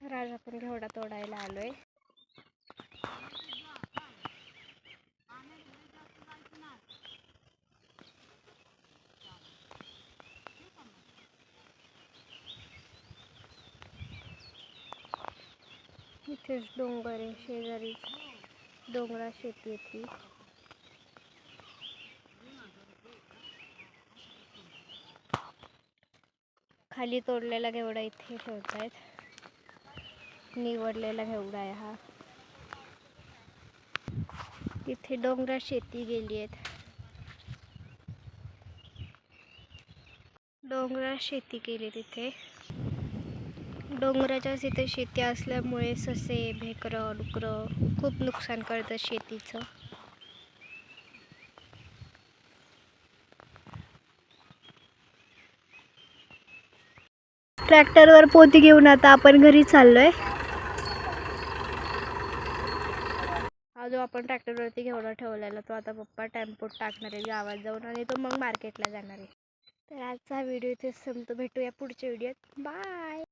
तर आज आपण घेवडा तोडायला आलोय. इथेच डोंगर आहे, शेजारी डोंगरात शेती येते. खाली तोडलेला घेवडा इथे ठेवतायत. निवडलेला घेवडा आहे हा. इथे डोंगरात शेती गेली आहेत. डोंगरात शेती केली तिथे. डोंगराच्याच इथे शेती असल्यामुळे ससे, भेकरं, डुकरं खूप नुकसान करतात शेतीचं. ट्रॅक्टरवर पोती घेऊन आता आपण घरी चाललोय. हा जो आपण ट्रॅक्टरवरती घेवडा ठेवलेला तो आता पप्पा टेम्पोत टाकणार आहे गावात जाऊन, आणि तो मग मार्केटला जाणार आहे. तर आजचा व्हिडिओ इथे संपतो. भेटूया पुढच्या व्हिडिओत. बाय.